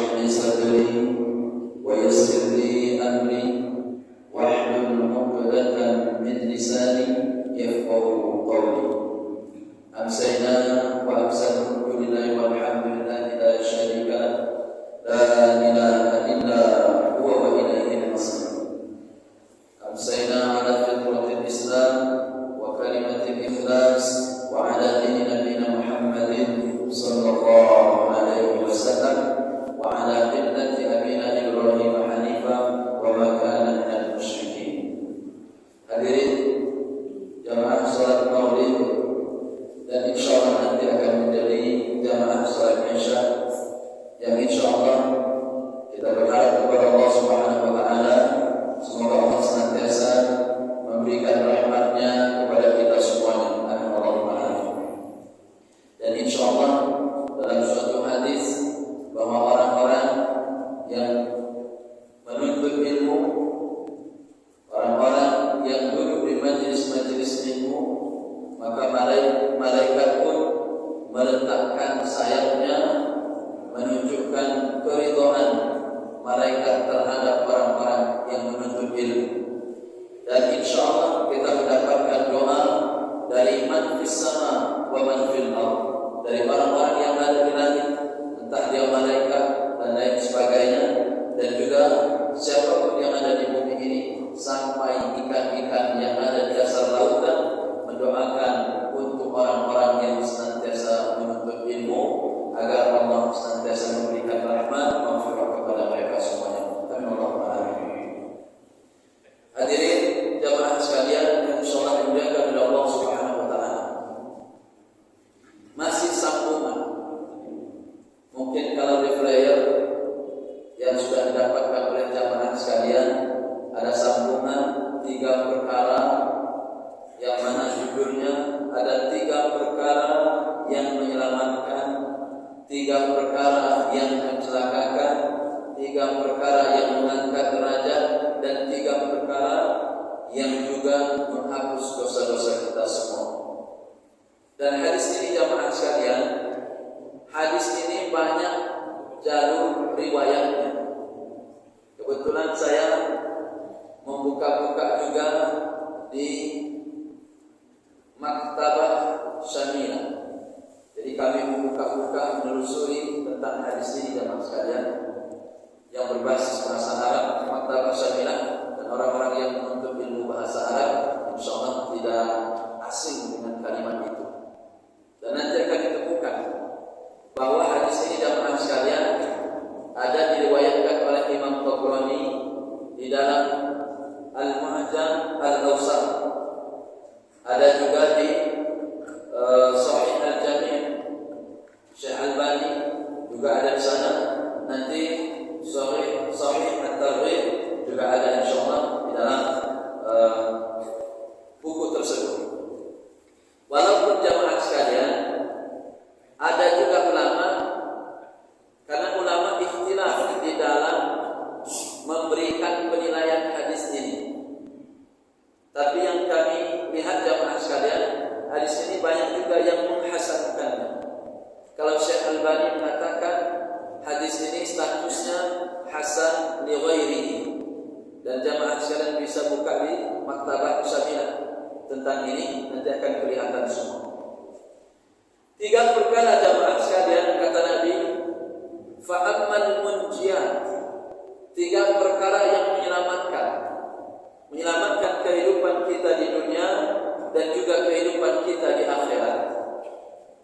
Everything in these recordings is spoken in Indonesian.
اشرح لي صدري ويسر لي أمري واحلل عقدة من لساني يفقهوا قولي. أمسينا وأمسى الملك لله والحمد لله لا شريك له لا إله إلا هو وإليه المصير. أمسينا على فطرة الإسلام وكلمة الإخلاص وعلى دين نبينا محمد صلى الله عليه وسلم وعلى ملة أبينا إبراهيم حنيفا وما كان من المشركين. Hadirin jamaah salat Maulid dan insyaallah nanti akan menjadi jamaah salat Isya yang insyaallah kita berharap kepada Allah Subhanahu wa taala semoga Allah senantiasa memberikan rahmat-Nya kepada kita semuanya. Amin Allahumma amin. Dan insyaallah dalam suatu hadis bahwa orang-orang yang menuntut ilmu, orang-orang yang duduk di majelis-majelis ilmu, maka malaikat pun meletakkan sayapnya menunjukkan keridhaan malaikat terhadap orang-orang yang menuntut ilmu. Dan insyaallah kita mendapatkan doa dari man fis sama wa man fil ardh, dari orang-orang yang ada di langit, entah dia malaikat dan lain sebagainya, dan juga siapapun yang ada di bumi ini, sampai ikan-ikan yang ada di dasar lautan mendoakan untuk orang-orang yang senantiasa menuntut ilmu agar Allah senantiasa memberikan rahmat maghfirah kepada mereka semuanya. Amin Allahumma amin. Hadirin jamaah sekalian yang insyaallah dimuliakan oleh Allah Subhanahu wa taala. Masih sambungan. Mungkin kalau di flyer yang sudah didapatkan oleh jamaah sekalian ada sambungan 3 perkara yang mana judulnya ada 3 perkara yang menyelamatkan, 3 perkara yang mencelakakan, 3 perkara yang mengangkat derajat, dan 3 perkara yang juga menghapus dosa-dosa kita semua. Dan hadis ini jamaah sekalian, hadis ini banyak jalur riwayatnya. Kebetulan saya membuka-buka juga di Maktabah Syamilah. Jadi kami membuka-buka menelusuri tentang hadis ini jamaah sekalian yang berbasis bahasa Arab, Maktabah Syamilah, dan orang-orang yang menuntut ilmu bahasa Arab insyaallah tidak asing dengan kalimat itu. Dan nanti akan ditemukan bahwa hadis ini jamaah sekalian ada diriwayatkan oleh Imam Tabrani di dalam Al-Mu'jam Al-Awsat, ada juga di Sahih Al-Jami', Syekh Albani juga ada di sana. Nanti Sahih At-Targhib juga ada insyaallah di dalam buku tersebut. Walaupun jamaah sekalian ada juga ulama, karena ulama ikhtilaf di dalam memberikan penilaian hadis ini. Tapi yang kami lihat jamaah sekalian, hadis ini banyak juga yang menghasankannya. Kalau Syekh Albani mengatakan hadis ini statusnya hasan li ghairihi, dan jamaah sekalian bisa buka di Maktabah Syamilah tentang ini, nanti akan kelihatan semua. 3 perkara jamaah sekalian kata Nabi, fa'ammal munjiyat, 3 perkara yang menyelamatkan kehidupan kita di dunia dan juga kehidupan kita di akhirat.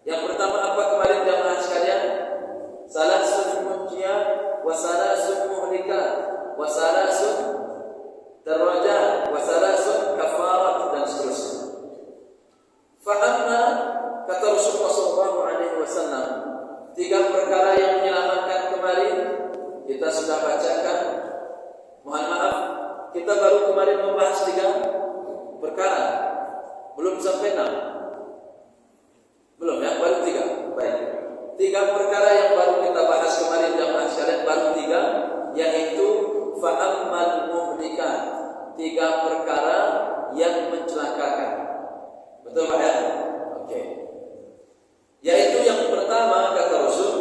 Yang pertama apa kemarin jamaah sekalian? Salasun munjiyat wa salasun muhlikat wa salasun darajat wa salasun kafarat, dan seterusnya. Fa'amma, kata Rasulullah SAW, 3 perkara yang menyelamatkan kemarin kita sudah bacakan. Mohon maaf, kita baru kemarin membahas 3 perkara, belum sampai 6. Belum ya, baru 3. Baik, 3 perkara yang baru kita bahas kemarin jamaah sekalian, baru 3, yaitu fa'ammal muhlikat, 3 perkara yang mencelakakan. Betul Pak ya? Oke. Yaitu yang pertama kata Rasul,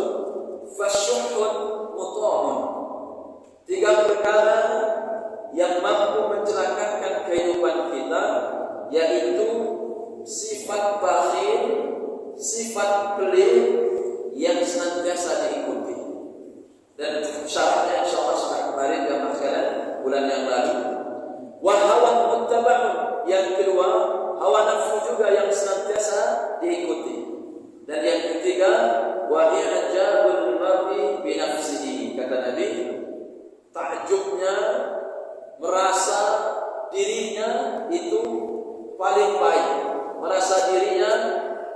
fasyuhun muta', yang mampu mencelakakan kehidupan kita, yaitu sifat bakhil, sifat pelit yang senantiasa diikuti. Dan syaratnya insyaallah sudah kemarin jamaah sekalian bulan yang lalu. Wa hawa muttaba'un, yang kedua hawa nafsu juga yang senantiasa diikuti. Dan yang ketiga wa i'jabul mar'i bi nafsihi, kata Nabi, takjubnya merasa dirinya itu paling baik, merasa dirinya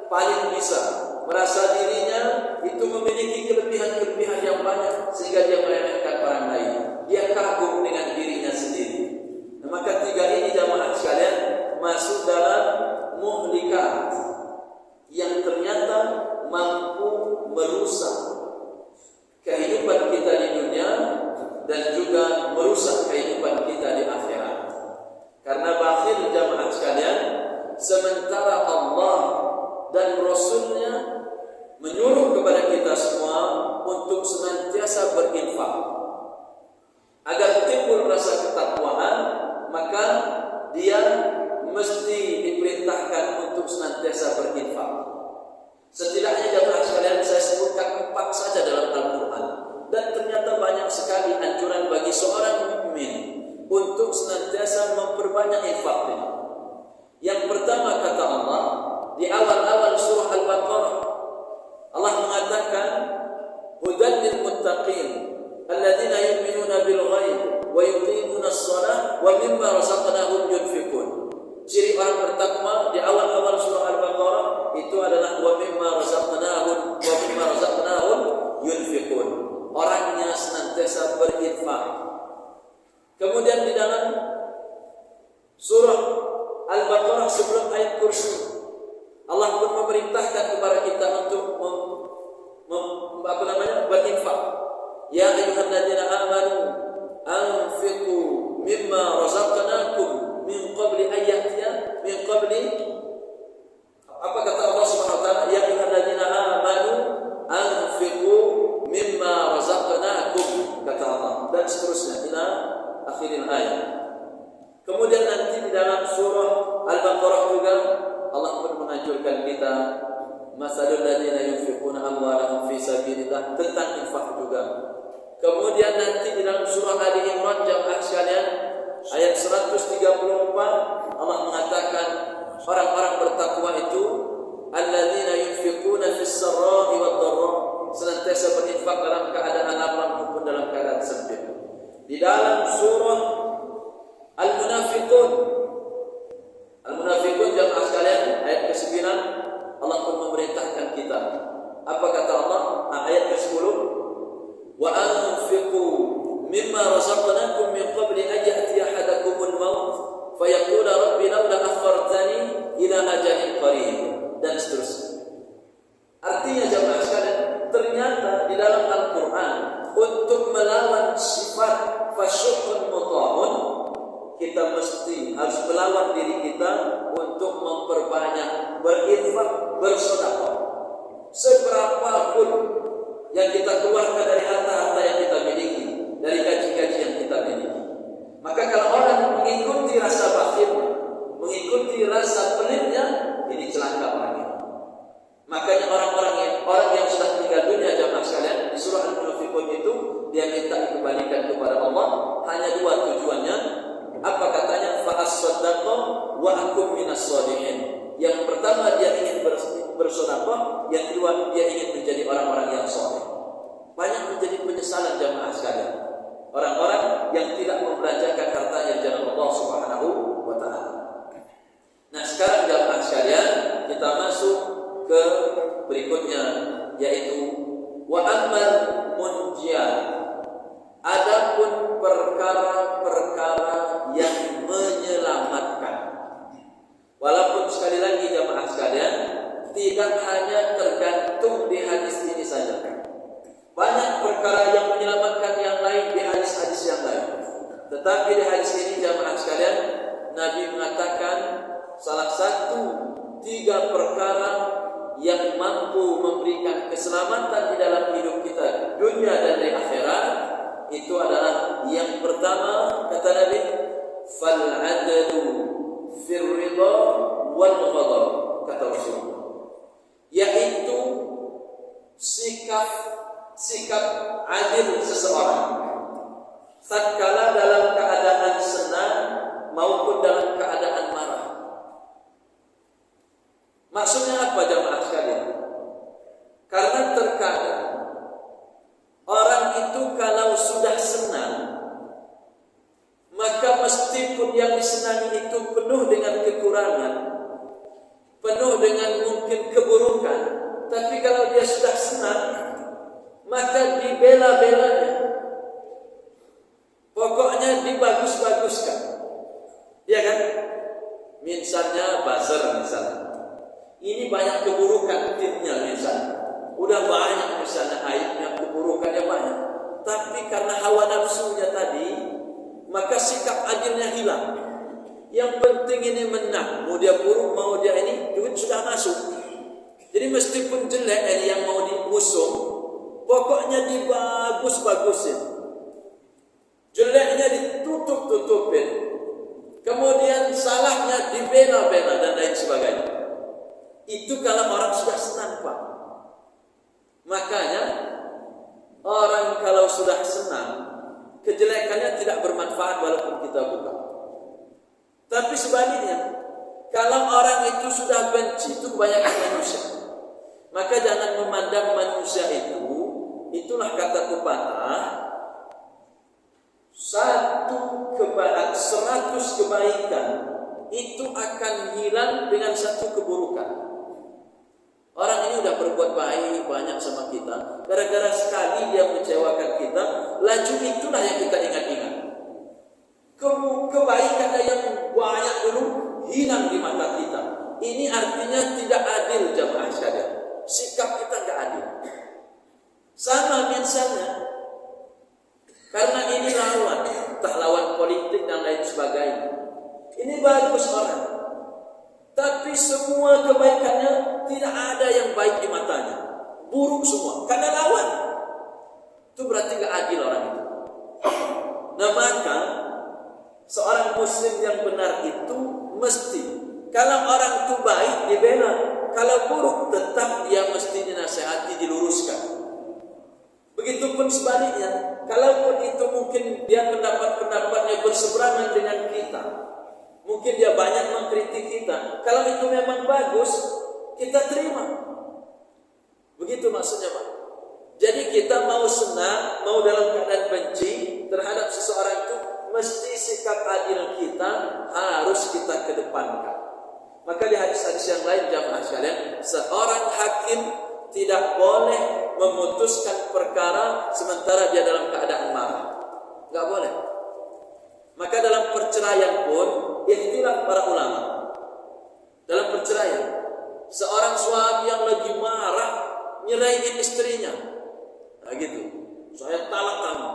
paling bisa, merasa dirinya itu memiliki kelebihan-kelebihan yang banyak sehingga dia meremehkan orang lain. Dia kagum dengan dirinya sendiri. Nah, maka tiga ini jamaah sekalian masuk dalam muhlikat yang ternyata mampu merusak kehidupan kita di dunia dan juga merusak kehidupan kita di akhirat. Karena bakhil jamaah sekalian, sementara Allah dan Rasulnya menyuruh kepada kita semua untuk senantiasa berinfak agar timbul rasa ketakwaan, maka dia mesti diperintahkan untuk senantiasa berinfak. Setidaknya jamaah sekalian saya sebutkan 4 saja dalam Al-Quran, dan ternyata banyak sekali anjuran bagi seorang mukmin untuk senantiasa memperbanyak infaknya. Yang pertama kata Allah di awal-awal surah Al-Baqarah, Allah mengatakan hudan lil muttaqin alladzina yu'minuna bil ghaib wa yuqimuna as-shalah wa mimma razaqnahum yunfiqun. Ciri orang bertakwa di awal-awal surah Al-Baqarah itu adalah wa mimma razaqnahum yunfiqun. Orangnya senantiasa berinfak. Kemudian di dalam surah Al-Baqarah sebelum ayat kursi, Allah pun memerintahkan kepada kita untuk berinfak. Ya ayyuhalladzina amanu anfiqu mimma razaqnakum min qabli ayyatiya min qabli, apa kata Allah Subhanahu wa taala, ya ayyuhalladzina amanu anfiqu mimma razaqnakum, kata Allah, dan seterusnya ila akhiril ayat. Kemudian nanti di dalam surah Al-Baqarah juga Allah pun menganjurkan kita masalul ladzina yunfiquna amwalahum fi sabilillah, tentang infak juga. Kemudian nanti di dalam surah Ali Imran jamaah sekalian ayat 134 Allah mengatakan orang-orang bertakwa itu alladzina yunfiquna fis sarra'i wad dharra, senantiasa berinfak dalam keadaan lapang maupun dalam keadaan sempit. Di dalam surah Al-Munafiqun jamaah sekalian ayat ke-9 Allah pun memerintahkan kita. Apa kata Allah? Ayat ke-10, wa anfiqu mimma razaqnakum min qabli an ya'tiya ahadakumul maut fayaqula rabbi laula akhartani ila ajalin qarib, dan seterusnya. Artinya jamaah sekalian, ternyata di dalam Al-Qur'an untuk melawan sifat fasyuhun muta'un, kita mesti harus melawan diri kita untuk memperbanyak berinfak, bersedekah. Seberapapun yang kita keluarkan dari harta-harta yang kita miliki, dari gaji-gaji yang kita miliki. Maka kalau orang mengikuti rasa bakhilnya, mengikuti rasa pelitnya, ini celaka orangnya. Makanya orang yang sudah meninggal dunia jamaah sekalian di surah Al-Munafiqun itu dia minta dikembalikan kepada Allah, hanya 2 tujuannya. Apa katanya? Fa as-saddaqa wa akum minas sholihin. Yang pertama dia ingin bersedekah, yang kedua dia ingin menjadi orang-orang yang saleh. Banyak menjadi penyesalan jamaah sekalian orang-orang yang tidak membelanjakan hartanya di jalan Allah Subhanahu wa taala. Nah, sekarang jamaah sekalian kita masuk ke berikutnya, yaitu wa ammal munjiat. Adapun perkara-perkara yang menyelamatkan. Walaupun sekali lagi jamaah sekalian, tidak hanya tergantung di hadis ini saja. Banyak perkara yang menyelamatkan yang lain di hadis-hadis yang lain. Tetapi di hadis ini jamaah sekalian, Nabi mengatakan salah satu 3 perkara yang mampu memberikan keselamatan di dalam hidup kita dunia dan di akhirat, itu adalah yang pertama kata Nabi seseorang tatkala dalam keadaan senang maupun dalam keadaan marah. Maksudnya apa jamaah sekalian? Karena terkadang orang itu kalau sudah senang, maka meskipun yang disenangi itu penuh dengan kekurangan, penuh dengan mungkin keburukan, tapi kalau dia sudah senang, maka dibela-belanya. Pokoknya dibagus-baguskan. Ya kan? Misalnya buzzer misalnya. Ini banyak keburukan timnya misalnya. Udah banyak misalnya aibnya, keburukannya banyak. Tapi karena hawa nafsunya tadi, maka sikap adilnya hilang. Yang penting ini menang. Mau dia buruk, mau dia ini, duit sudah masuk. Jadi meskipun jelek ini yang mau diusung, pokoknya dibagus-bagusin. Jeleknya ditutup-tutupin. Kemudian salahnya dibela-bela dan lain sebagainya. Itu kalau orang sudah senang, Pak. Makanya orang kalau sudah senang, kejelekannya tidak bermanfaat walaupun kita buka. Tapi sebaliknya, kalau orang itu sudah benci, itu kebanyakan manusia. Maka jangan memandang manusia itu, itulah kata pepatah, 100 kebaikan itu akan hilang dengan 1 keburukan. Orang ini udah berbuat baik banyak sama kita, gara-gara sekali dia mengecewakan kita, laju itulah yang kita ingat-ingat. Kebaikan yang banyak dulu hilang di mata kita. Ini artinya tidak adil jamaah sekalian. Sikap kita enggak adil. Sama misalnya, karena ini lawan, tak lawan politik dan lain sebagainya. Ini bagus orang, tapi semua kebaikannya tidak ada yang baik di matanya, buruk semua. Karena lawan, itu berarti enggak adil orang itu. Nah maka seorang muslim yang benar itu mesti, kalau orang itu baik dibela, kalau buruk tetap dia mesti dinasihati, diluruskan. Begitupun sebaliknya, kalaupun itu mungkin dia pendapat-pendapatnya berseberangan dengan kita, mungkin dia banyak mengkritik kita, kalau itu memang bagus, kita terima. Begitu maksudnya Pak. Jadi kita mau senang, mau dalam keadaan benci terhadap seseorang itu, mesti sikap adil kita harus kita kedepankan. Maka di hadis-hadis yang lain jamaah sekalian, seorang hakim tidak boleh memutuskan perkara sementara dia dalam keadaan marah. Enggak boleh. Maka dalam perceraian pun ikhtilaf para ulama. Dalam perceraian, seorang suami yang lagi marah nyeraiin istrinya. Nah gitu. Saya talak kamu.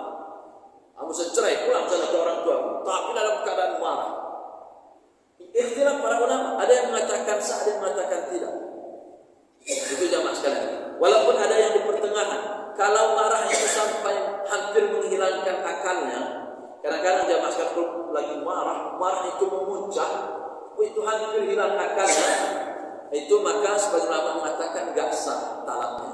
Kamu cerai, pulang sana ke orang tua. Tapi dalam keadaan marah. Ikhtilaf para ulama, ada yang mengatakan sah, ada yang mengatakan tidak. Itu jamaah sekalian. Walaupun ada yang di pertengahan, kalau marah itu sampai hampir menghilangkan akalnya, kadang-kadang jamaah sekalian lagi marah itu memuncak, itu hampir hilang akalnya. Itu maka sebagian ulama mengatakan enggak sah talaknya.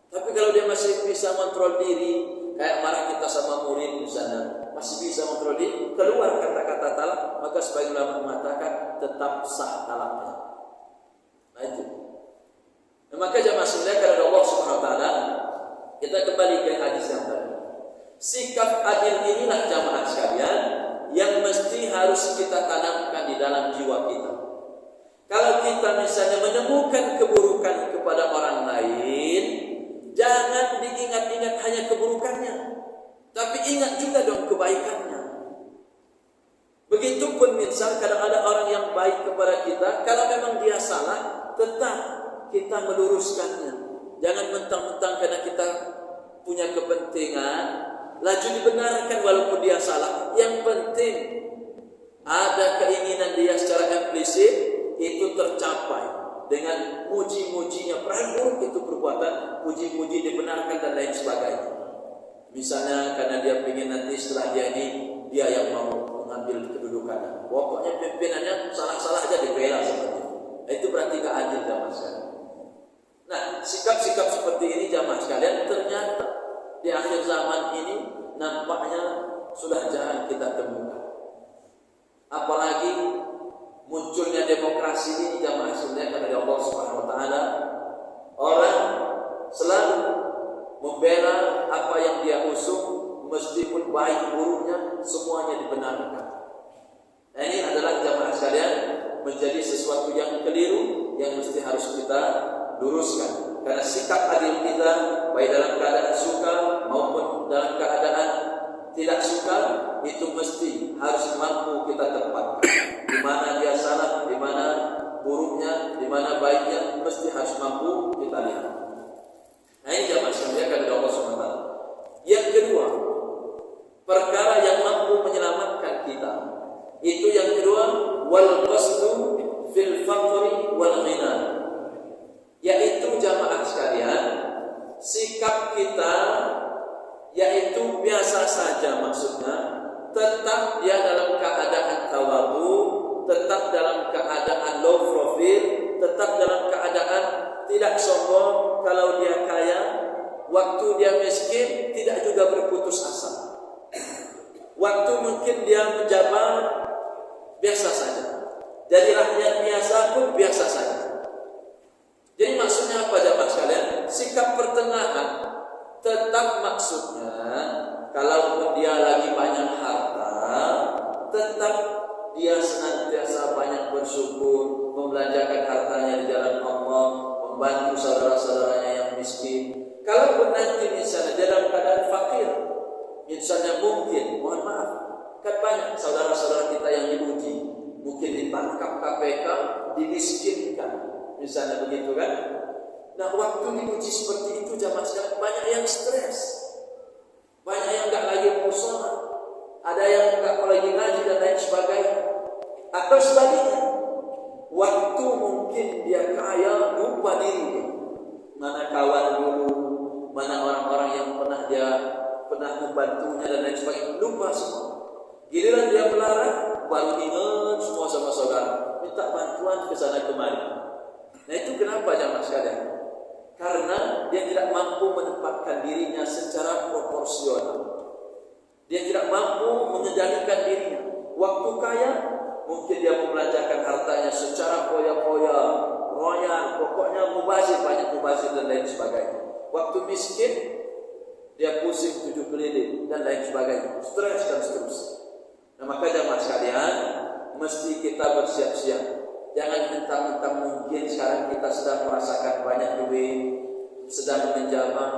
Tapi kalau dia masih bisa kontrol diri, kayak marah kita sama murid misalnya, masih bisa kontrol diri, keluar kata-kata talak, maka sebagian ulama mengatakan tetap sah talaknya. Nah itu. Nah, maka jamaah sekalian, karena Allah Subhanahu wa taala, kita kembali ke hadis yang tadi. Sikap adil inilah jamaah sekalian yang mesti harus kita tanamkan di dalam jiwa kita. Kalau kita misalnya menemukan keburukan kepada orang lain, jangan diingat-ingat hanya keburukannya, tapi ingat juga dong kebaikannya. Begitupun misal kadang ada orang yang baik kepada kita, kalau memang dia salah, tetap kita meluruskannya. Jangan mentang-mentang karena kita punya kepentingan, laju dibenarkan walaupun dia salah. Yang penting ada keinginan dia secara implisit itu tercapai dengan muji-mujinya. Perang buruk itu perbuatan, muji-muji dibenarkan dan lain sebagainya. Misalnya karena dia ingin nanti setelah dia ini, dia yang mau mengambil kedudukan. Pokoknya pimpinannya salah-salah aja dibela seperti itu. Itu berarti gak adil jamaah sekalian. Nah, sikap-sikap seperti ini jamaah sekalian ternyata di akhir zaman ini nampaknya sudah jarang kita temukan. Apalagi munculnya demokrasi ini jamaah sekalian dari Allah Subhanahu wa taala. Orang selalu membela apa yang dia usung, meskipun baik buruknya semuanya dibenarkan. Nah, ini adalah jamaah sekalian menjadi sesuatu yang keliru yang mesti harus kita luruskan. Karena sikap adil kita baik dalam keadaan suka maupun dalam keadaan tidak suka itu mesti harus mampu kita tempatkan. Di mana dia salah, di mana buruknya, di mana baiknya, mesti harus mampu kita lihat. Nah, ini jamaah sekalian dari Allah SWT. Yang kedua, perkara yang mampu menyelamatkan kita, itu yang kedua, wal qasdu fil faqri wal ghina, yaitu jamaah sekalian sikap kita yaitu biasa saja, maksudnya tetap dia dalam keadaan tawadhu, tetap dalam keadaan low profile, tetap dalam keadaan tidak sombong. Kalau dia kaya, waktu dia miskin tidak juga berputus asa. Waktu mungkin dia menjabat biasa saja, jadi rakyat biasa pun biasa saja. Jadi maksudnya apa jamaah sekalian? Sikap pertengahan. Tetap maksudnya kalaupun dia lagi banyak harta, tetap dia senantiasa banyak bersyukur, membelanjakan hartanya di jalan Allah, membantu saudara-saudaranya yang miskin. Kalaupun nanti misalnya dalam keadaan fakir, misalnya mungkin, mohon maaf, kan banyak saudara-saudara kita yang diuji, mungkin ditangkap KPK, dimiskinkan, misalnya begitu kan? Nah, waktu diuji seperti itu jamaah sekalian banyak yang stres, banyak yang enggak lagi mau sholat, ada yang enggak mau lagi ngaji dan lain sebagainya. Atau sebaliknya, waktu mungkin dia kaya lupa diri, mana kawan dulu, mana orang-orang yang pernah membantunya dan lain sebagainya, lupa semua. Giliran dia melarang, baru ingat semua sama saudara, minta bantuan ke sana kemari. Nah, itu kenapa jamaah sekalian? Karena dia tidak mampu menempatkan dirinya secara proporsional. Dia tidak mampu mengendalikan dirinya. Waktu kaya, mungkin dia membelanjakan hartanya secara foya-foya, royal, pokoknya mubazir, banyak mubazir dan lain sebagainya. Waktu miskin, dia pusing 7 keliling dan lain sebagainya, stres dan seterusnya. Nah, maka jamaah sekalian, mesti kita bersiap-siap. Jangan mentang-mentang mungkin sekarang kita sedang merasakan banyak duit, sedang menjabat,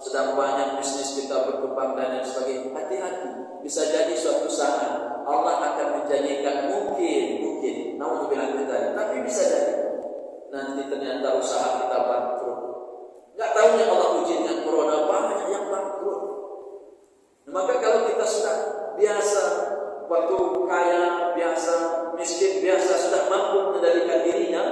sedang banyak bisnis kita berkembang dan lain sebagainya. Hati-hati, bisa jadi suatu saat Allah akan menjadikan mungkin, naudzubillah min dzalik, tapi bisa jadi nanti ternyata usaha kita bangkrut. Enggak tahunya Allah uji dengan corona, banyak yang bangkrut. Nah, maka kalau kita sudah biasa, waktu kaya biasa, miskin biasa, sudah mampu mengendalikan dirinya,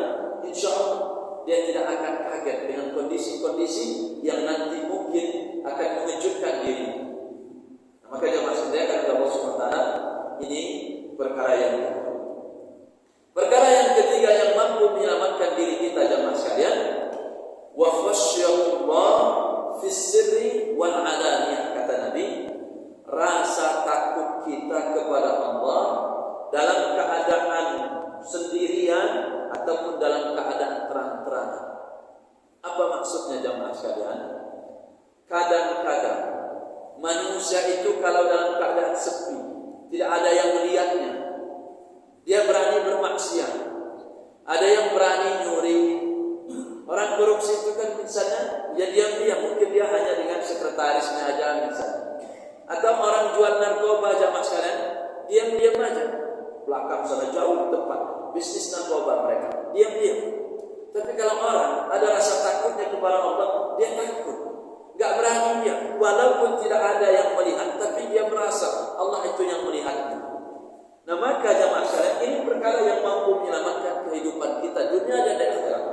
insya Allah dia tidak akan kaget dengan kondisi-kondisi yang nanti mungkin akan mengejutkan diri. Nah, maka jamaah sekalian kata Allah SWT, ini perkara yang kedua. Perkara yang ketiga yang mampu menyelamatkan diri kita jamaah sekalian, wa khasyatullah fis sirri wal alaniyah, kata Nabi, rasa takut kita kepada Allah dalam keadaan sendirian ataupun dalam keadaan terang-terangan. Apa maksudnya jamaah sekalian? Kadang-kadang manusia itu kalau dalam keadaan sepi, tidak ada yang melihatnya, dia berani bermaksiat. Ada yang berani nyuri. Orang korupsi itu kan misalnya, ya diam-diam, mungkin dia hanya dengan sekretarisnya aja misalnya. Atau orang jual narkoba jamaah sekalian, diam-diam aja, belakang sana jauh tempat bisnis narkoba mereka, diam-diam. Tapi kalau orang ada rasa takutnya kepada Allah, dia takut, nggak berani dia, walaupun tidak ada yang melihat, tapi dia merasa Allah itu yang melihatnya. Nah, maka jamaah sekalian, ini perkara yang mampu menyelamatkan kehidupan kita dunia dan akhirat.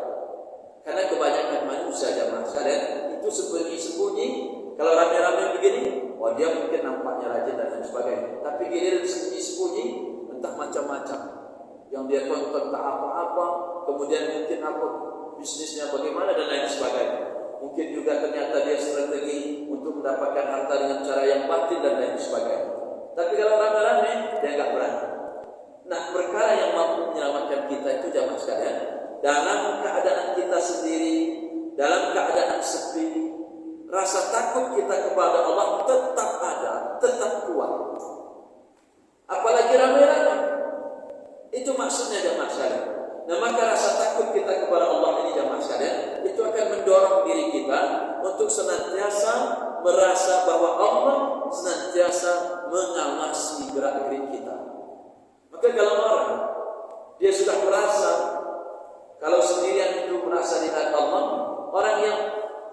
Karena kebanyakan manusia jamaah sekalian itu sembunyi-sembunyi. Kalau rame-rame begini, wah dia mungkin nampaknya rajin dan lain sebagainya. Tapi giliran sembunyi-sembunyi, entah macam-macam. Yang dia tonton tak apa-apa, kemudian mungkin apa bisnisnya bagaimana dan lain sebagainya. Mungkin juga ternyata dia strategi untuk mendapatkan harta dengan cara yang batil dan lain sebagainya. Tapi kalau rame-rame, dia enggak berani. Nah, perkara yang mampu menyelamatkan kita itu jamaah sekalian, dalam keadaan kita sendiri, dalam keadaan sepi, rasa takut kita kepada Allah tetap ada, tetap kuat. Apalagi rame-rame. Itu maksudnya jamaah sekalian. Nah, maka rasa takut kita kepada Allah ini jamaah sekalian, itu akan mendorong diri kita untuk senantiasa merasa bahwa Allah senantiasa mengawasi gerak-gerik kita. Maka kalau orang dia sudah merasa kalau sendirian itu merasa dilihat Allah, orang yang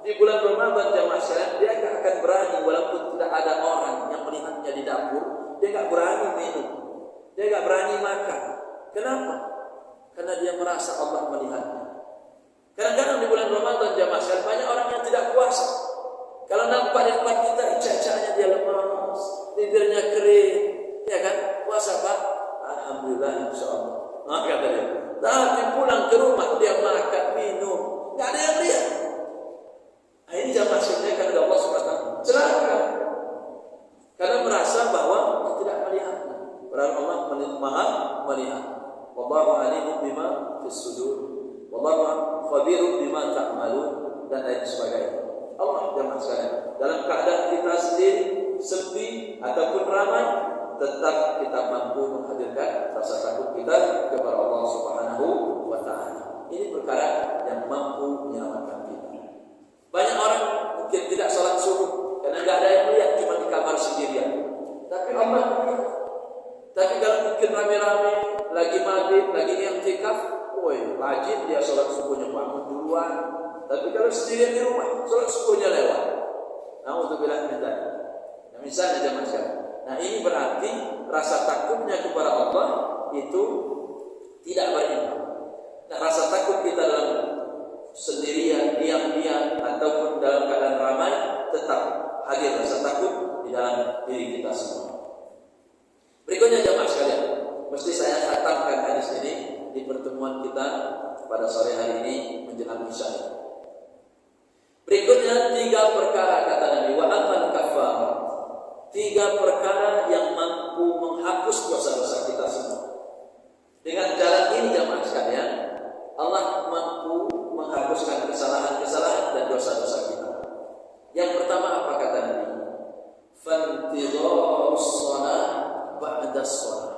di bulan Ramadan jamaah sekalian, dia akan berani walaupun tidak ada orang yang melihatnya di dapur, dia enggak berani minum, dia enggak berani makan. Kenapa? Karena dia merasa Allah melihatnya. Kadang-kadang di bulan Ramadan jamaah sekalian, banyak orang yang tidak puasa. Kalau nampak di depan kita, icah-icahnya dia lemas, bibirnya kering, ya kan? Puasa Pak? Alhamdulillah, insyaAllah. Nah, kata dia. Tapi pulang ke rumah dia makan, minum, nggak ada yang lihat. Nah, ini jamaah sekalian karena Allah SWT celaka. Karena merasa bahwa Allah tidak melihatnya. Padahal Allah Maha melihat. Wallahu alimun bima fis sudur. Wallahu khabirun bima ta'malun dan lain sebagainya. Allah jamaah sekalian, dalam keadaan kita sendiri sepi ataupun ramai, tetap kita mampu menghadirkan rasa takut kita kepada Allah Subhanahu wa taala. Ini perkara yang mampu menyelamatkan kita. Banyak orang mungkin tidak salat subuh karena enggak ada yang melihat, cuma di kamar sendirian. Tapi Allah melihat. Tapi kalau mungkin rame-rame lagi maghrib, lagi i'tikaf, woi, rajin dia salat subuhnya bangun duluan. Tapi kalau sendirian di rumah, salat subuhnya lewat. Nauzubillah min dzalik. Nah, misalnya jamaah sekalian. Nah, ini berarti rasa takutnya kepada Allah itu tidak berimbang. Nah, rasa takut kita dalam sendirian, diam-diam ataupun dalam keadaan ramai, tetap hadir rasa takut di dalam diri kita semua. Berikutnya jamaah sekalian, mesti saya khatamkan hadis ini di pertemuan kita pada sore hari ini menjelang isya. Berikutnya 3 perkara kata Nabi, wa amal kafarat. 3 perkara yang mampu menghapus dosa-dosa kita semua. Dengan cara ini jamaah sekalian, Allah mampu menghapuskan kesalahan-kesalahan dan dosa-dosa kita. Yang pertama apa kata Nabi? Fantidharus shalah ba'da shalah.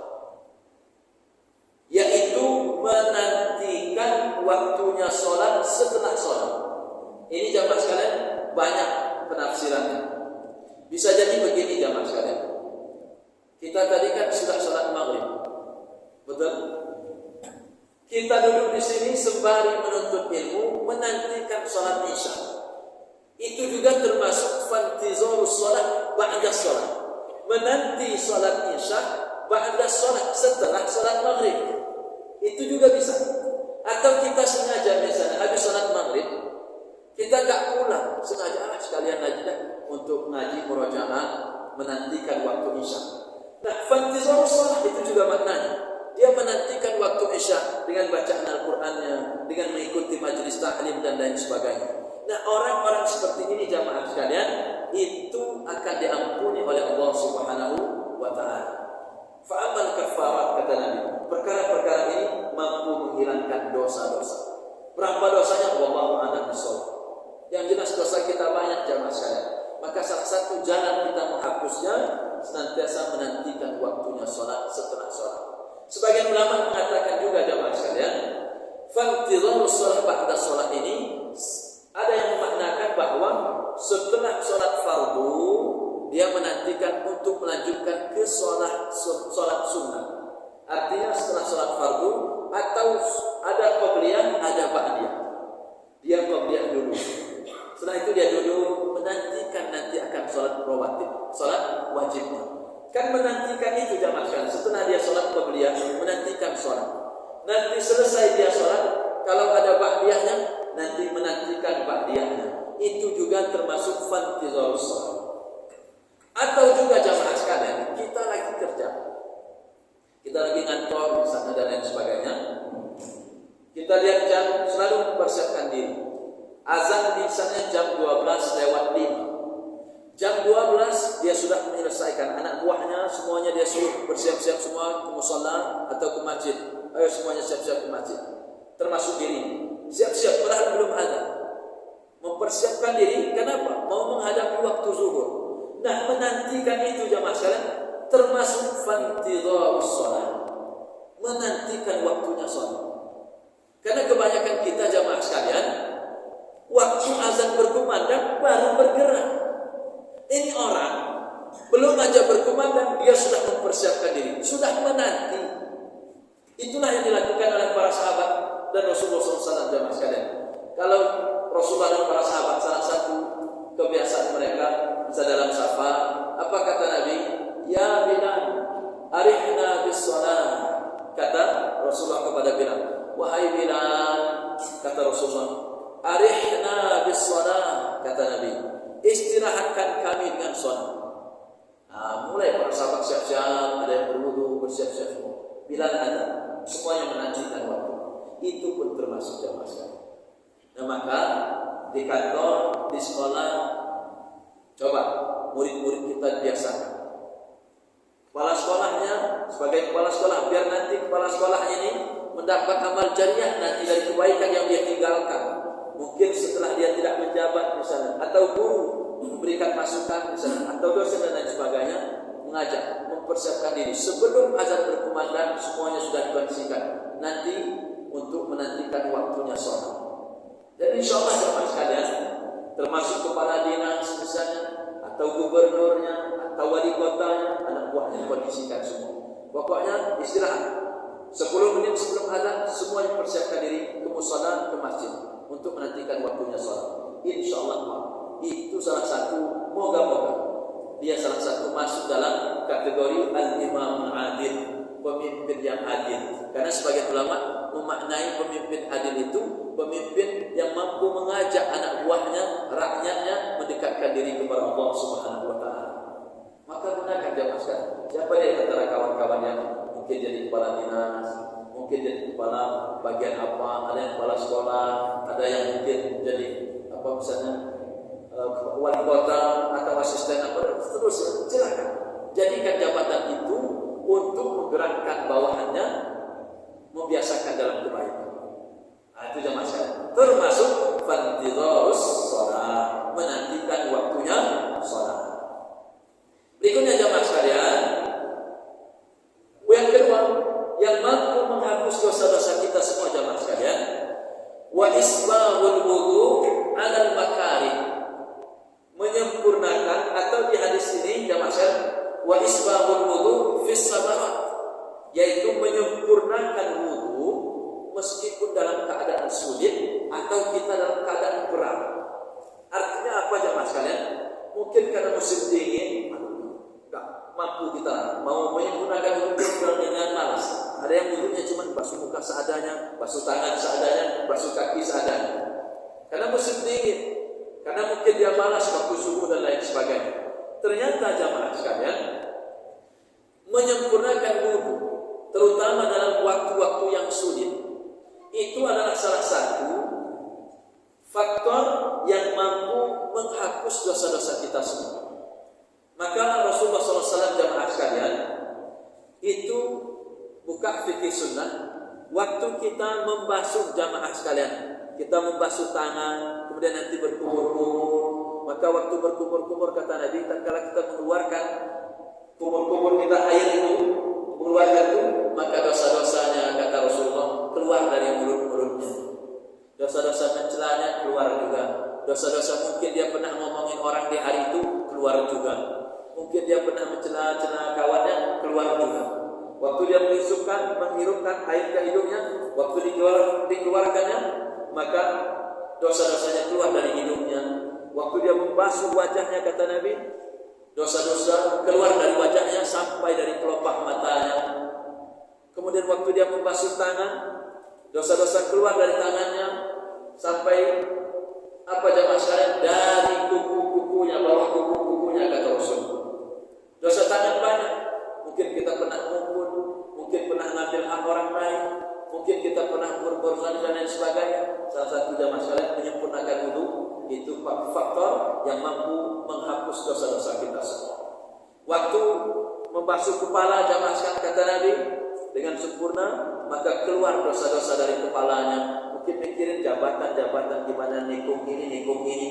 Yaitu menantikan waktunya sholat setelah sholat. Ini jamaah sekalian banyak penafsirannya. Bisa jadi begini jamaah sekalian. Kita tadi kan sudah sholat maghrib, betul? Kita duduk di sini sembari menuntut ilmu, menantikan sholat isya. Itu juga termasuk fantizarus sholat ba'da sholat. Menanti sholat isya ba'da sholat, setelah sholat maghrib. Itu juga bisa. Atau kita sengaja misalnya habis sholat maghrib, kita gak pulang, sengaja sekalian aja dah untuk ngaji murojaah, menantikan waktu isya. Nah, fantizarus shalah itu juga maknanya. Dia menantikan waktu isya dengan bacaan Al-Qur'annya, dengan mengikuti majelis taklim dan lain sebagainya. Nah, orang-orang seperti ini jamaah sekalian, itu akan diampuni oleh Allah Subhanahu wa taala. Fa'amal kafarat kata Nabi, perkara-perkara ini mampu menghilangkan dosa-dosa. Berapa dosanya? Wallahu a'lam bishawab. Yang jelas dosa kita banyak jamaah sekalian. Maka salah satu jalan kita menghapusnya senantiasa menantikan waktunya sholat setelah sholat. Sebagian ulama mengatakan juga jamaah sekalian, fantizarus shalah ba'da sholat ini ada yang memaknakan bahwa setelah sholat fardu dia menantikan untuk melanjutkan ke sholat sunnah. Artinya setelah sholat fardu atau ada qabliyah, ada ba'diyah. Dia qabliyah dulu. Setelah itu dia duduk menantikan nanti akan sholat rawatib, sholat wajibnya. Kan menantikan itu jamaah sekalian. Setelah dia sholat qabliyah, menantikan sholat. Nanti selesai dia sholat, kalau ada ba'diyahnya, nanti menantikan ba'diyahnya. Itu juga termasuk fantizarus shalah. Atau juga jamaah sekalian, kita lagi kerja, kita lagi ngantor misalnya dan lain sebagainya. Kita lihat jam, selalu mempersiapkan diri. Azan misalnya jam 12:05. Jam 12 dia sudah menyelesaikan, anak buahnya semuanya dia suruh bersiap-siap semua ke musala atau ke masjid. Ayo semuanya siap-siap ke masjid. Termasuk diri. Siap-siap padahal belum ada. Mempersiapkan diri kenapa? Mau menghadapi waktu zuhur. Nah, menantikan itu jamaah sekalian termasuk fantidharus shalah. Menantikan waktunya salat. Karena kebanyakan kita jamaah sekalian waktu azan berkumandang baru bergerak. Ini orang belum aja berkumandang dia sudah mempersiapkan diri, sudah menanti. Itulah yang dilakukan oleh para sahabat dan Rasulullah SAW jamaah sekalian. Kalau Rasulullah dan para sahabat salah satu kebiasaan mereka bisa dalam safar, apa kata Nabi? Ya Bilal, arihna bis shalah. Kata Rasulullah kepada Bilal, wahai Bilal, kata Rasulullah, arihna bis shalah, kata Nabi, istirahatkan kami dengan salat. Nah, mulai para sahabat siap-siap, ada yang berwudu, bersiap-siap semua. Bilal ada, semuanya menantikan waktu. Itu pun termasuk jamaah sekalian. Nah, maka di kantor, di sekolah, coba murid-murid kita biasakan. Kepala sekolahnya, sebagai kepala sekolah, biar nanti kepala sekolah ini mendapat amal jariah nanti dari kebaikan yang dia tinggalkan. Mungkin setelah dia tidak menjabat misalnya, atau guru memberikan masukan misalnya, atau dosen dan lain sebagainya, mengajak, mempersiapkan diri sebelum azan berkumandang semuanya sudah dikondisikan. Nanti untuk menantikan waktunya sholat. Dan insya Allah jemaah sekalian, termasuk kepala dinas misalnya, atau gubernurnya, atau wali kotanya, anak buahnya dikondisikan semua. Pokoknya istirahat 10 menit sebelum azan semuanya persiapkan diri ke musala, ke masjid untuk menantikan waktunya sholat. Insya Allah itu salah satu, moga-moga dia salah satu masuk dalam kategori al-imam adil, pemimpin yang adil. Karena sebagian ulama memaknai pemimpin adil itu pemimpin yang mampu mengajak anak buahnya, rakyatnya mendekatkan diri kepada Allah Subhanahu wa taala. Maka gunakan jamaah sekalian. Siapa di antara kawan-kawan yang mungkin jadi kepala dinas, mungkin jadi kepala bagian apa, ada yang kepala sekolah, ada yang mungkin jadi apa misalnya wali kota atau asisten apa, terus silakan. Jadikan jabatan itu untuk menggerakkan bawahannya, membiasakan dalam kebaikan. Nah, itu jamaah sekalian. Termasuk fantidharus shalah, menantikan waktunya shalat. Berikutnya jamaah sekalian, yang kedua yang mampu menghapus dosa-dosa kita semua jamaah sekalian, wa isbahul wudu 'alal makarih, menyempurnakan, atau di hadis ini jamaah sekalian, wa isbahul wudu fis sabahat, yaitu menyempurnakan wudu meskipun dalam keadaan sulit atau kita dalam keadaan berat. Artinya apa jamaah sekalian? Mungkin karena musim dingin, mampu kita mau menggunakan wudu dengan malas. Ada yang wudunya cuma basuh muka seadanya, basuh tangan seadanya, basuh kaki seadanya. Karena musim dingin, karena mungkin dia malas waktu subuh dan lain sebagainya. Ternyata jamaah sekalian, menyempurnakan wudu, terutama dalam waktu-waktu yang sulit, itu adalah salah satu faktor yang mampu menghapus dosa-dosa kita semua. Maka Rasulullah SAW jamaah sekalian itu buka fikih sunnah. Waktu kita membasuh jamaah sekalian, kita membasuh tangan, kemudian nanti berkumur-kumur. Maka waktu berkumur-kumur kata Nabi, tatkala kita mengeluarkan kumur-kumur kita air itu, mengeluarkan itu, maka dosa-dosanya kata Rasulullah keluar dari mulut-mulutnya. Dosa-dosa mencelanya keluar juga. Dosa-dosa mungkin dia pernah ngomongin orang di hari itu keluar juga. Mungkin dia pernah mencela-cela kawannya, keluar juga. Waktu dia menghirupkan air ke hidungnya, waktu dikeluarkannya, maka dosa-dosanya keluar dari hidungnya. Waktu dia membasuh wajahnya kata Nabi, dosa-dosa keluar dari wajahnya sampai dari kelopak matanya. Kemudian waktu dia membasuh tangan, dosa-dosa keluar dari tangannya sampai apa jamaah sekalian, dari kuku-kukunya, bawah kuku-kukunya kata Rasul. Dosa tangan banyak. Mungkin kita pernah mukul, mungkin pernah ngambil hak orang lain, mungkin kita pernah berbohong dan lain sebagainya. salah satu jamaah sekalian menyempurnakan wudu itu faktor yang mampu menghapus dosa-dosa kita semua. Waktu membasuh kepala jamaah sekalian kata Nabi dengan sempurna, maka keluar dosa-dosa dari kepalanya. Mungkin mikirin jabatan-jabatan gimana nikung ini,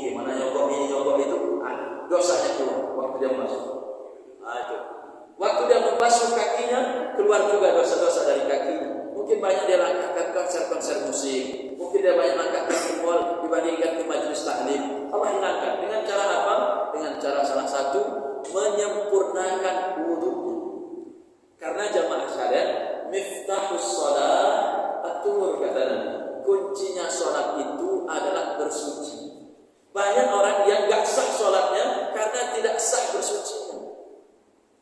gimana nyogok ini, nyogok itu, dosanya keluar waktu dia membasuh. Itu. Waktu dia membasuh kakinya, keluar juga dosa-dosa dari kakinya. Mungkin banyak dia langkahkan konser-konser musik, mungkin dia banyak langkahkan ke mall dibandingkan ke majelis taklim. Allah hilangkan dengan cara apa? Dengan cara salah satu menyempurnakan wudu. Karena jamaah sekalian, miftahus shalah at-tuhur kata Nabi. Kuncinya sholat itu adalah bersuci. Banyak orang yang gak sah sholatnya karena tidak sah bersucinya.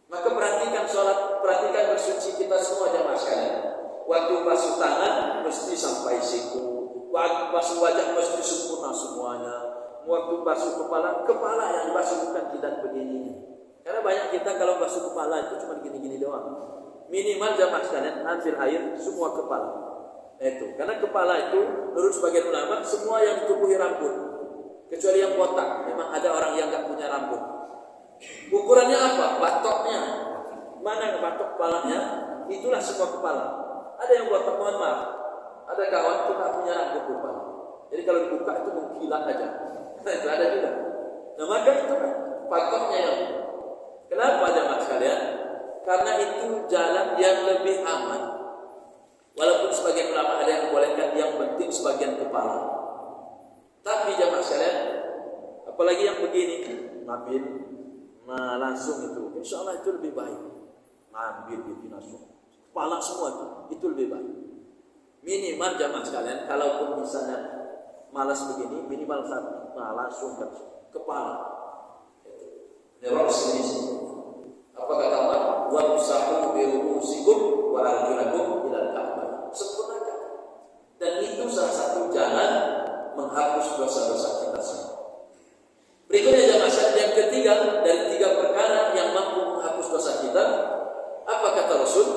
Maka perhatikan sholat, perhatikan bersuci kita semua jamaah sekalian. Waktu basuh tangan mesti sampai siku, waktu basuh wajah mesti sempurna semuanya. Waktu basuh kepala, kepala yang basuh bukan tidak begini. Karena banyak kita kalau basuh kepala itu cuma gini-gini doang. Minimal jamaah sekalian ambil air semua kepala. Itu karena kepala itu menurut sebagian ulama semua yang ditubuhi rambut, kecuali yang botak. Memang ada orang yang nggak punya rambut. Ukurannya apa? Batoknya. Mana batok kepalanya? Itulah semua kepala. Ada yang botak, mohon maaf. Ada kawan itu nggak punya rambut kepala. Jadi kalau dibuka itu mengkilat aja. Itu ada juga. Nah maka itu batoknya yang. Kenapa jemaah sekalian? Karena itu jalan yang lebih aman. Walaupun sebagian ulama ada yang membolehkan, yang penting sebagian kepala. Tapi jemaah sekalian, apalagi yang begini, ngambil langsung itu, insya Allah itu lebih baik. Ngambil gitu langsung, kepala semua itu lebih baik. Minimal jemaah sekalian, kalaupun misalnya malas begini, minimal satu, langsung ke kepala. Terus ini, apa kata Allah? Wamsahu bi ru'usikum wa arjulakum ilal ka'bah. Sempurnakan. Dan itu salah satu jalan menghapus dosa-dosa kita semua. Berikutnya jemaah sekalian yang ketiga dari tiga perkara yang mampu menghapus dosa kita, apa kata Rasul?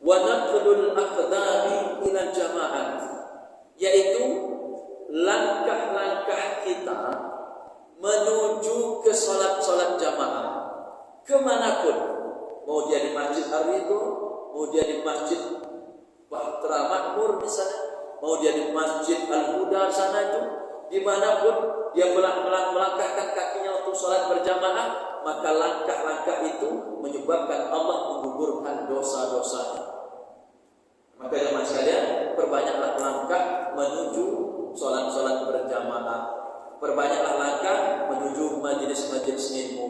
Wa naqlul aqdami ila jamaah, yaitu langkah-langkah kita menuju ke salat-salat jamaah kemanapun. Mau dia di Masjid Ar-Ridho, mau dia di Masjid Bahtera Makmur misalnya, mau dia di Masjid Al-Huda sana itu, dimanapun dia melangkahkan kakinya untuk sholat berjamaah, maka langkah-langkah itu menyebabkan Allah menggugurkan dosa-dosanya. Maka jemaah sekalian, perbanyaklah langkah menuju sholat-sholat berjamaah, perbanyaklah langkah menuju majelis-majelis ilmu.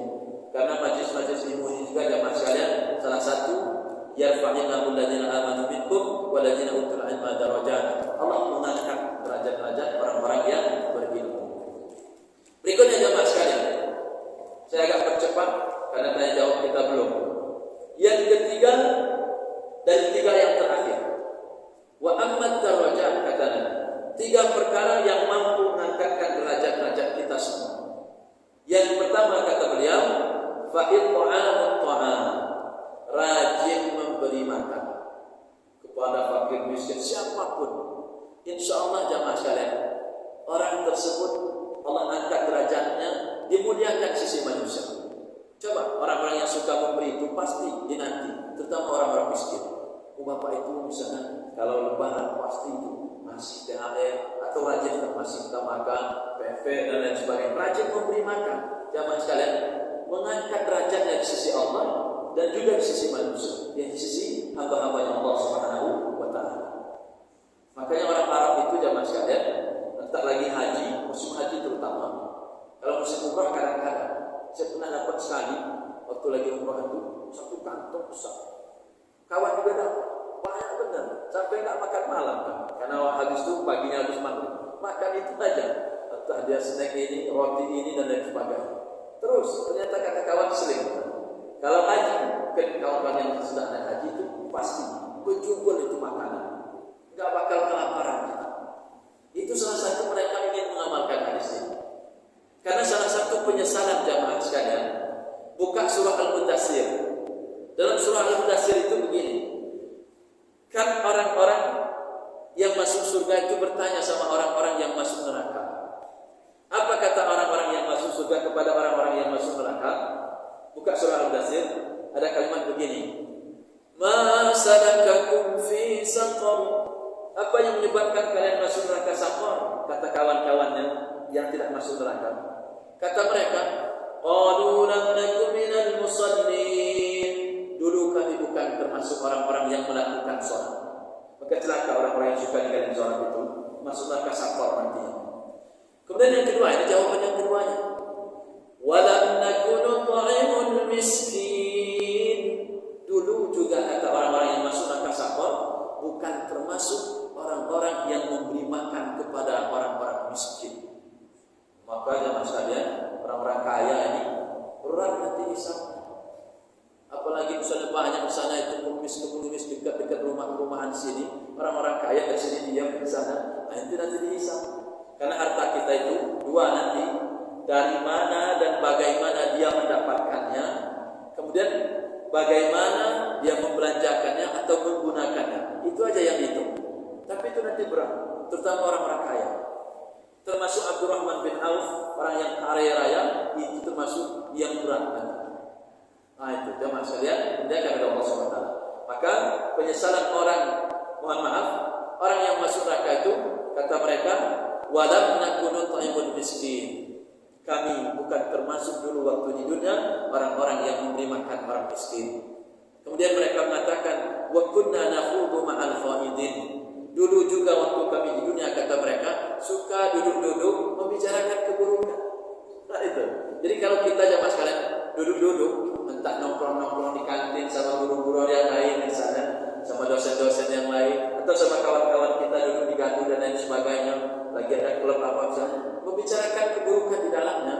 Karena majelis-majelis ilmu ini juga jemaah sekalian, salah satu yarfa'illahu alladziina aamanu minkum walladziina utul 'ilma darajat. Allah mengangkat derajat-derajat orang-orang yang berilmu. Berikutnya jemaah sekalian, saya agak percepat karena tanya jawab kita belum. Yang ketiga dan tiga yang terakhir, wa ammat darajat kata Nabi, tiga perkara yang mampu mengangkatkan derajat-derajat kita semua. Yang pertama kata beliau, fa'it'amut ta'am, rajin memberi makan kepada fakir miskin siapapun. Insya Allah jamaah sekalian, orang tersebut Allah angkat derajatnya, dimuliakan sisi manusia. Coba orang-orang yang suka memberi itu pasti dinanti, terutama orang-orang miskin. Bapak itu misalnya kalau lebaran pasti itu ngasih THR atau rajin masih kita makan, PV dan lain sebagainya. Rajin memberi makan. Jamaah sekalian, mengangkat derajatnya di sisi Allah dan juga di sisi manusia, yang di sisi hamba-hambanya Allah Subhanahu wa Ta'ala. Makanya orang Arab itu jamaah sekalian, entah lagi haji, musim haji terutama. Kalau musim umrah kadang-kadang saya pernah dapat sekali waktu lagi umrah itu satu kantong besar. Kawan juga dapat banyak benar, sampai nggak makan malam kan? Karena habis itu paginya habis maghrib makan itu aja. Entah dia snack ini, roti ini dan lain sebagainya. Terus ternyata kata kawan seling. Kalau haji, kan kawan yang sudah naik haji itu pasti berjubel itu makanan, nggak bakal kelaparan kita. Itu salah satu mereka ingin mengamalkan hadis ini. Karena salah satu penyesalan jamaah sekalian, buka surah Al-Mudaththir. Dalam surah Al-Mudaththir itu begini, kan orang-orang yang masuk surga itu bertanya sama Mudaththir ada kalimat begini. Ma salakakum fi saqar? Apa yang menyebabkan kalian masuk neraka Saqar? Kata kawan-kawannya yang tidak masuk neraka. Kata mereka, qalu lam nakum minal musallin. Dulu kami bukan termasuk orang-orang yang melakukan salat. Maka celaka orang-orang yang suka ninggalin salat itu, masuk neraka Saqar nantinya. Kemudian yang kedua, ini jawaban yang keduanya. Walam nakunu ta'imul miskin. Dulu juga kata orang-orang yang masuk neraka Saqar bukan termasuk orang-orang yang memberi makan kepada orang-orang miskin. Maka jamaah sekalian, orang-orang kaya ini berat nanti hisabnya. Apalagi misalnya banyak di sana itu pengemis dekat-dekat rumah-rumahan sini, orang-orang kaya di sini diam di sana, itu nanti dihisab. Karena harta kita itu dua nanti, dari mana dan bagaimana dia mendapatkannya, kemudian bagaimana dia membelanjakannya atau menggunakannya. Itu aja yang dihitung. Tapi itu nanti berat, terutama orang-orang kaya. Termasuk Abdurrahman bin Auf, orang yang kaya raya, itu termasuk yang berat nanti. Nah itu jemaah sekalian, dia akan ada Allah SWT. Maka penyesalan orang, mohon maaf, orang yang masuk neraka itu kata mereka, walam nakunu ta'imul miskin. Kami bukan termasuk dulu waktu di dunia orang-orang yang memberi makan orang miskin. Kemudian mereka mengatakan, wa kunna nakhudu ma'al khaidin. Dulu juga waktu kami di dunia, kata mereka, suka duduk-duduk membicarakan keburukan. Nah itu. Jadi kalau kita jamaah sekalian duduk-duduk, entah nongkrong-nongkrong di kantin sama guru-guru yang lain misalnya, sama dosen-dosen yang lain, atau sama kawan-kawan kita duduk di gaduh dan lain sebagainya, lagi ada klub apa misalnya, membicarakan keburukan di dalamnya,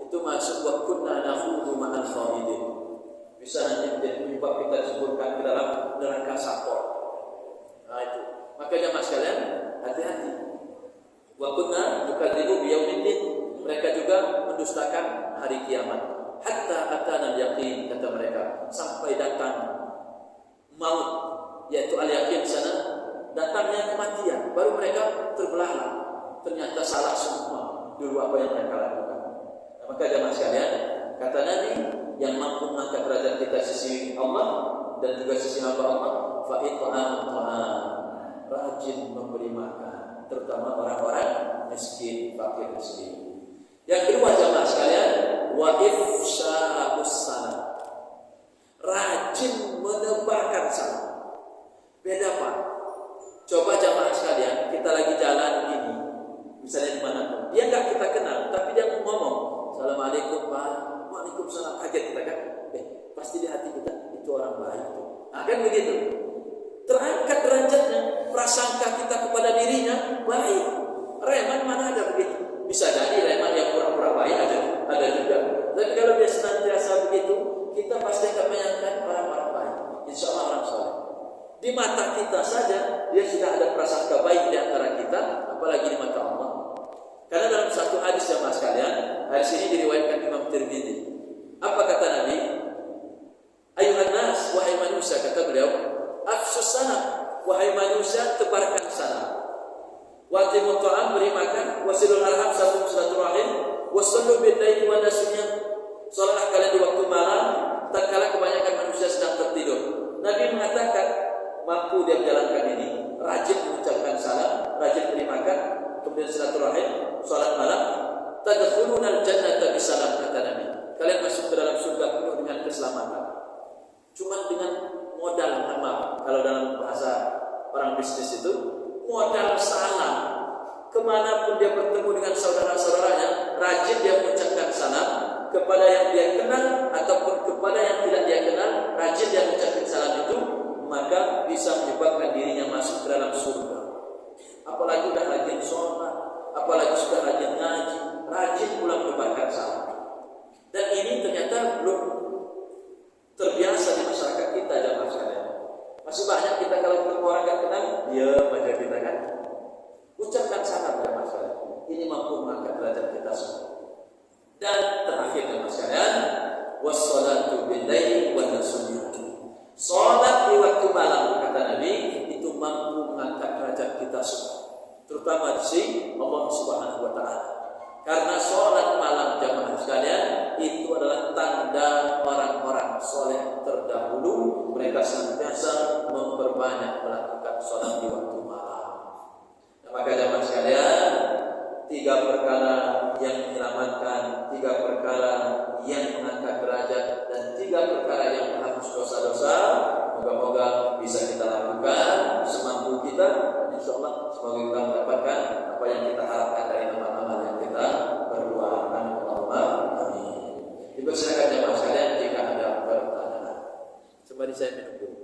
itu masuk wa kunna nakhudu ma'al khaidin. Bisa nanti menjadi penyebab kita disebutkan ke dalam neraka Saqar. Nah itu. Maka jemaah sekalian, hati-hati. Wa kunna nukadzibu biyaumiddin. Mereka juga mendustakan hari kiamat. Hatta atana al-yaqin, kata mereka, sampai datang maut, yaitu al-yaqin sana, datangnya kematian. Baru mereka terbelah. Ternyata salah semua dulu apa yang mereka lakukan. Nah, maka jemaah sekalian, kata Nabi, yang mampu mengangkat derajat kita sisi Allah dan juga sisi hamba Allah, fa it'amut ta'am, rajin memberi makan, terutama orang-orang miskin, fakir miskin. Yang kedua jemaah sekalian, wa ifsya'us salam, rajin menebarkan salam. Beda Pak. Coba jemaah sekalian, kita lagi jalan ini, misalnya di mana pun, dia enggak kita kenal, tapi dia ngomong, Assalamualaikum Pak, Waalaikumsalam, kaget kita kan? Pasti di hati kita itu orang baik. Nah kan begitu. Terangkat derajatnya, prasangka kita kepada dirinya baik. Reman mana ada begitu? Bisa jadi reman yang pura-pura baik ada juga. Tapi kalau dia senantiasa begitu, kita pasti akan menyangka orang-orang baik. Insya Allah orang soleh. Di mata kita saja dia sudah ada prasangka baik di antara kita, apalagi di mata Allah. Karena dalam satu hadis jemaah sekalian, hadis ini diriwayatkan Imam Tirmidzi. Apa kata Nabi? Ayuhan nas, wahai manusia, kata beliau, afsus salam, wahai manusia, tebarkan salam. Wa atimu ta'am, beri makan, wasilul arham, sambung silaturahim, wasallu bil-laili wan nasunya. Salatlah kalian di waktu malam, tatkala kebanyakan manusia sedang tertidur. Nabi mengatakan, mampu dia menjalankan ini, rajin mengucapkan salam, rajin beri makan, kemudian silaturahim, salat malam, tadkhulunal jannata bisalam, kata Nabi. Kalian masuk ke dalam surga penuh dengan keselamatan. Cuma dengan modal, maaf, kalau dalam bahasa orang bisnis itu modal salam. Kemanapun dia bertemu dengan saudara-saudaranya, rajin dia mengucapkan salam kepada yang dia kenal ataupun kepada yang tidak dia kenal, rajin dia mengucapkan salam itu, maka bisa menyebabkan dirinya masuk ke dalam surga. Apalagi sudah rajin sholat, apalagi sudah rajin ngaji, rajin pula menebarkan salam. Dan ini ternyata belum terbiasa di masyarakat kita, jamaah sekalian. Masih banyak kita kalau ketemu orang yang kenal, diam aja kita kan. Ucapkan salam jamaah sekalian. Ini mampu mengangkat derajat kita semua. Dan terakhir jamaah sekalian, wassalatu bil-laili wan nasunya. Salat di waktu malam, kata Nabi, itu mampu mengangkat derajat kita semua, terutama di sisi Allah Subhanahu wa taala. Karena salat malam jamaah sekalian itu adalah tanda orang-orang mereka senantiasa memperbanyak melakukan sholat di waktu malam. Nah, maka jamaah sekalian, 3 perkara yang menyelamatkan, 3 perkara yang mengangkat derajat, dan 3 perkara yang menghapus dosa-dosa, moga-moga bisa kita lakukan semampu kita. Insyaallah semoga kita mendapatkan apa yang kita harapkan dari amal-amal yang kita berdoa. Allahumma amin. Dipersilakan jamaah sekalian jika ada pertanyaan. Sembari saya minum dulu.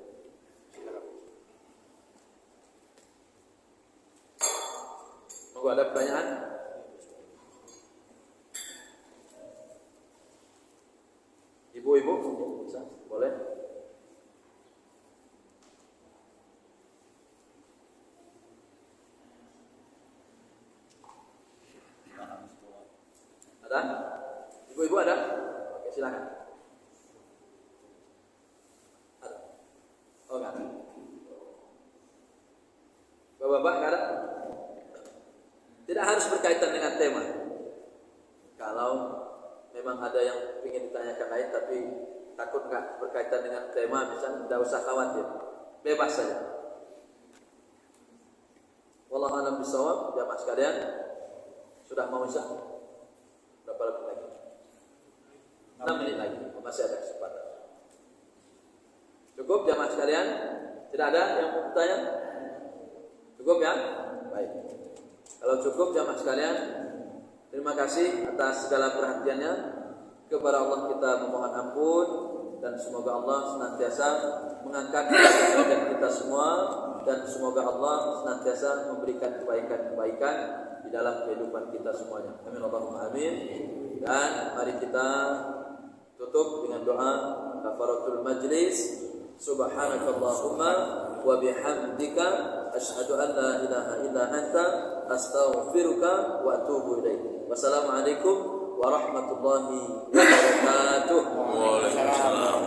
Moga ada pertanyaan. Ibu-ibu bisa, boleh? Ada? Ibu-ibu ada? Oke, silakan. Ada? Oh, enggak ada. Bapak-bapak enggak ada? Tidak harus berkaitan dengan tema. Kalau memang ada yang ingin ditanyakan lain tapi takut enggak berkaitan dengan tema, misalnya tidak usah khawatir. Bebas saja. Wallahu a'lam bishawab. Jamaah sekalian, sudah mau isya? Berapa menit lagi? 6 menit lagi, masih ada kesempatan. Cukup jamaah sekalian? Tidak ada yang mau bertanya? Cukup ya? Baik. Kalau cukup jamaah sekalian, terima kasih atas segala perhatiannya. Kepada Allah kita memohon ampun, dan semoga Allah senantiasa mengangkat derajat kita semua, dan semoga Allah senantiasa memberikan kebaikan-kebaikan di dalam kehidupan kita semuanya. Amin Allahumma amin. Dan mari kita tutup dengan doa kafaratul majlis. Subhanakallahumma wa bihamdika asyhadu an la ilaha illa anta astaghfiruka wa atubu ilaik. Wassalamualaikum warahmatullahi wabarakatuh. Waalaikumsalam.